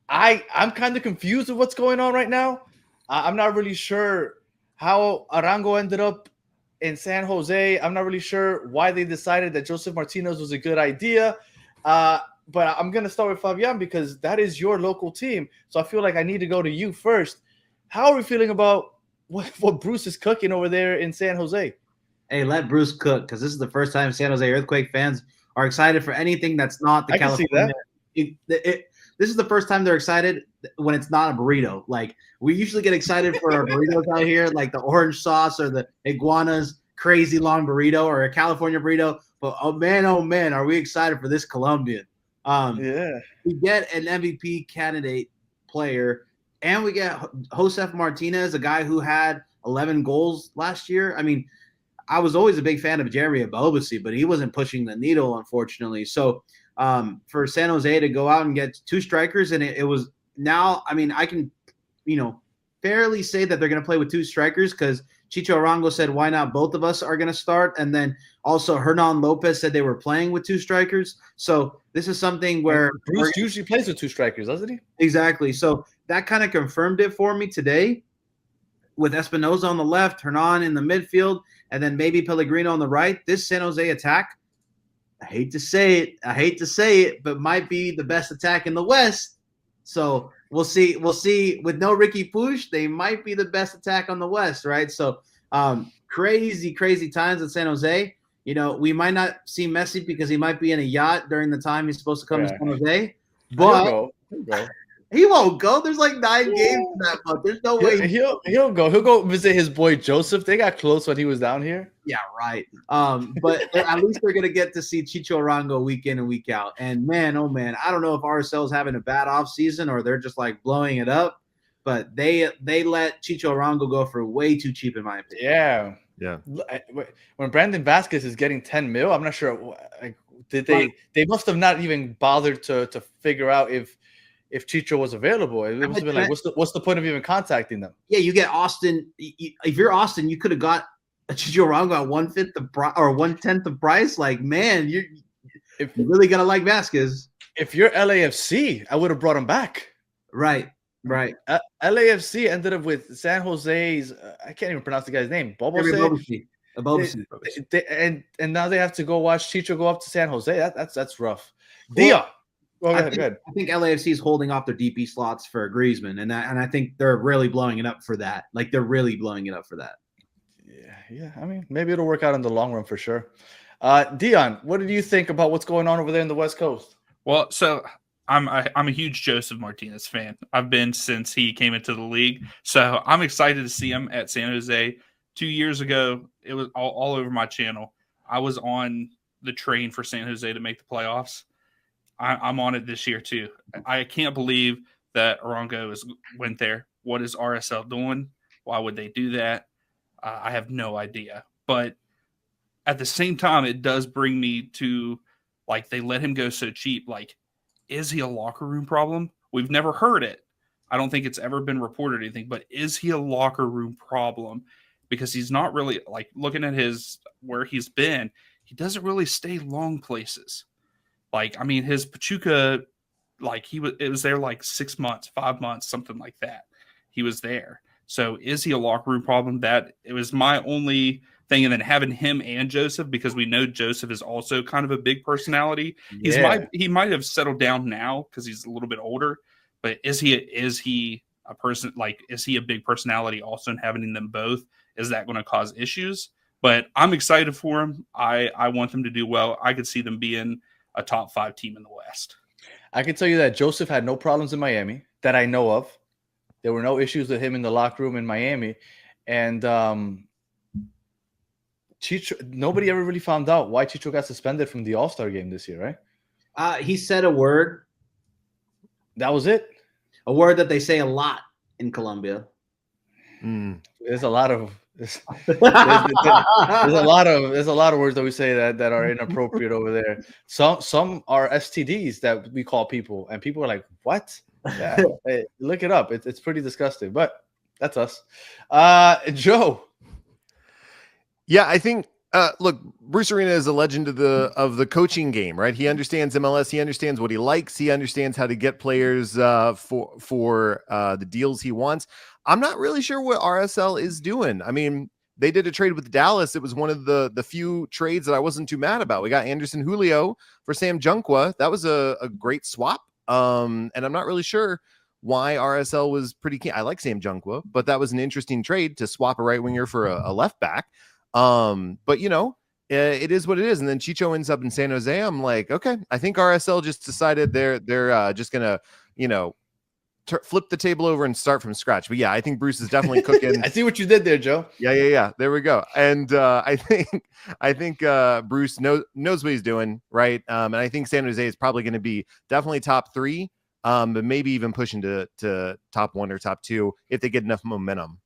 I'm kind of confused with what's going on right now. I'm not really sure how Arango ended up in San Jose. I'm not really sure why they decided that Joseph Martinez was a good idea. But I'm gonna start with Fabian because that is your local team. So I feel like I need to go to you first. How are we feeling about what Bruce is cooking over there in San Jose? Hey, let Bruce cook because this is the first time San Jose Earthquake fans are excited for anything that's not the I can see California. that. This is the first time they're excited when it's not a burrito. Like we usually get excited for our burritos out here, like the orange sauce or the iguana's crazy long burrito or a California burrito. But oh man, are we excited for this Colombian? Yeah. We get an MVP candidate player, and we get Josef Martinez, a guy who had 11 goals last year. I mean, I was always a big fan of Jeremy Abobasi, but he wasn't pushing the needle, unfortunately. So for San Jose to go out and get two strikers, and it was now, I mean, I can, fairly say that they're going to play with two strikers because Chicho Arango said, why not both of us are going to start? And then also Hernan Lopez said they were playing with two strikers. So this is something where Bruce usually plays with two strikers, doesn't he? Exactly. So that kind of confirmed it for me today with Espinoza on the left, Hernan in the midfield, and then maybe Pellegrino on the right. This San Jose attack, I hate to say it, but might be the best attack in the West. So we'll see. With no Ricky Puig, they might be the best attack on the West, right? So crazy times at San Jose. We might not see Messi because he might be in a yacht during the time he's supposed to come to San Jose. But He'll he won't go. There's like 9 games in that month. There's no way he'll go. He'll go visit his boy Joseph. They got close when he was down here. Yeah, right. But at least they're gonna get to see Chicho Arango week in and week out. And man, oh man, I don't know if RSL's having a bad off season or they're just like blowing it up. But they let Chicho Arango go for way too cheap, in my opinion. Yeah. When Brandon Vasquez is getting 10 mil, I'm not sure. They must have not even bothered to figure out if Chicho was available. It must have been like, what's the point of even contacting them? Yeah, you get Austin. If you're Austin, you could have got a Chicho Arango at 1/5 the price or 1/10 the price. Like, man, you're really gonna like Vasquez. If you're LAFC, I would have brought him back. Right. LAFC ended up with San Jose's. I can't even pronounce the guy's name. Abobasi. And now they have to go watch Chicho go up to San Jose. That's rough. Well, I think LAFC is holding off their DP slots for Griezmann, and I think they're really blowing it up for that. Like they're really blowing it up for that. Yeah. I mean, maybe it'll work out in the long run for sure. Dion, what did you think about what's going on over there in the West Coast? Well, so I'm a huge Joseph Martinez fan. I've been since he came into the league, so I'm excited to see him at San Jose. 2 years ago, it was all over my channel. I was on the train for San Jose to make the playoffs. I'm on it this year too. I can't believe that Arango went there. What is RSL doing? Why would they do that? I have no idea. But at the same time, it does bring me to, like, they let him go so cheap. Like, is he a locker room problem? We've never heard it. I don't think it's ever been reported or anything, but is he a locker room problem? Because he's not really, like, looking at where he's been, he doesn't really stay long places. Like, I mean, his Pachuca, like, it was there like 6 months, 5 months, something like that. He was there. So is he a locker room problem? That it was my only thing. And then having him and Joseph, because we know Joseph is also kind of a big personality. He might have settled down now because he's a little bit older, but is he a person, like, is he a big personality also, and having them both, is that going to cause issues? But I'm excited for him. I want them to do well. I could see them being a top 5 team in the West. I can tell you that Joseph had no problems in Miami that I know of. There were no issues with him in the locker room in Miami. And Chicho, nobody ever really found out why Chicho got suspended from the All-Star game this year, right? He said a word. That was it? A word that they say a lot in Colombia. There's a lot of there's a lot of words that we say that are inappropriate over there. Some are STDs that we call people, and people are like, "What?" Yeah, hey, look it up. It's pretty disgusting, but that's us. Joe. Yeah, I think Look, Bruce Arena is a legend of the coaching game, right? He understands MLS. He understands what he likes. He understands how to get players for the deals he wants. I'm not really sure what RSL is doing. I mean, they did a trade with Dallas. It was one of the few trades that I wasn't too mad about. We got Anderson Julio for Sam Junqua. That was a great swap. And I'm not really sure why RSL was pretty keen. I like Sam Junqua, but that was an interesting trade to swap a right winger for a left back. But it is what it is. And then Chicho ends up in San Jose. I'm like, okay, I think RSL just decided they're just gonna, flip the table over and start from scratch. But yeah, I think Bruce is definitely cooking. I see what you did there, Joe. Yeah. There we go. And I think Bruce knows what he's doing, right? And I think San Jose is probably going to be definitely top 3, but maybe even pushing to top 1 or top 2 if they get enough momentum.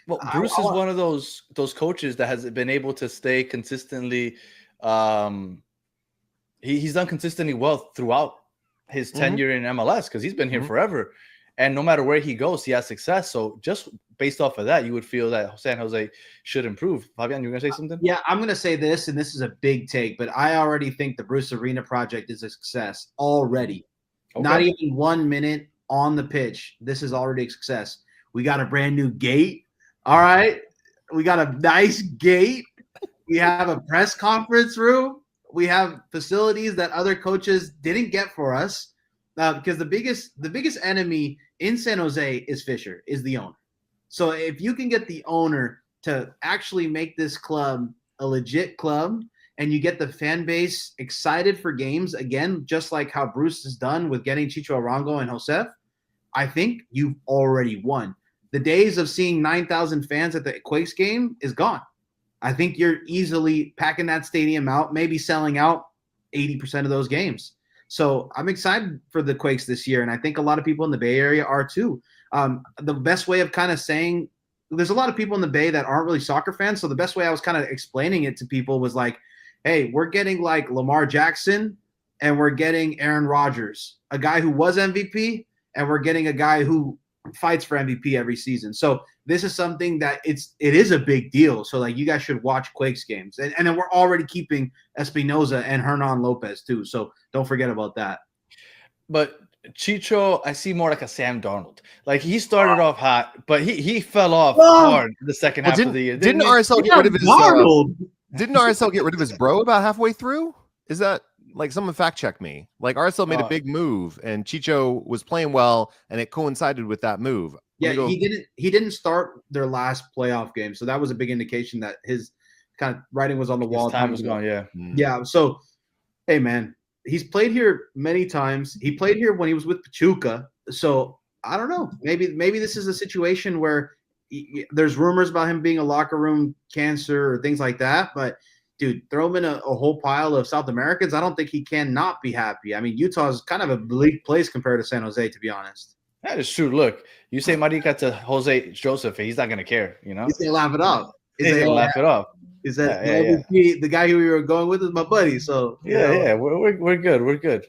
Well, Bruce is one of those coaches that has been able to stay consistently. He's done consistently well throughout his tenure in MLS because he's been here forever, and no matter where he goes, he has success. So just based off of that, you would feel that San Jose should improve. Fabian, you were gonna say something? Yeah, I'm gonna say this, and this is a big take, but I already think the Bruce Arena project is a success already. Okay. Not even 1 minute on the pitch. This is already a success. We got a brand new gate. All right. We got a nice gate. We have a press conference room. We have facilities that other coaches didn't get for us because the biggest enemy in San Jose is Fisher, is the owner. So if you can get the owner to actually make this club a legit club and you get the fan base excited for games again, just like how Bruce has done with getting Chicho Arango and Josef, I think you've already won. The days of seeing 9,000 fans at the Quakes game is gone. I think you're easily packing that stadium out, maybe selling out 80% of those games. So I'm excited for the Quakes this year, and I think a lot of people in the Bay Area are too. The best way of kind of saying – there's a lot of people in the Bay that aren't really soccer fans, so the best way I was kind of explaining it to people was like, hey, we're getting like Lamar Jackson and we're getting Aaron Rodgers, a guy who was MVP, and we're getting a guy who – fights for MVP every season. So this is something that it is a big deal. So like you guys should watch Quakes games. And then we're already keeping Espinoza and Hernan Lopez too. So don't forget about that. But Chicho, I see more like a Sam Darnold. Like he started off hot, but he fell off hard the second half of the year. Didn't RSL get rid of his didn't RSL get rid of his bro about halfway through? Is that like someone fact check me? Like RSL made a big move and Chicho was playing well and it coincided with that move. Yeah, he didn't start their last playoff game. So that was a big indication that his kind of writing was on the wall. Time was gone, yeah. Yeah. So hey man, he's played here many times. He played here when he was with Pachuca. So I don't know. Maybe this is a situation where there's rumors about him being a locker room cancer or things like that, but dude, throw him in a whole pile of South Americans. I don't think he cannot be happy. I mean, Utah is kind of a bleak place compared to San Jose, to be honest. That is true. Look, you say Marica to Jose Joseph, he's not going to care, you know? He's going to laugh it off. He's going to laugh it off. Is that the guy who we were going with is my buddy? So yeah, we're good. We're good.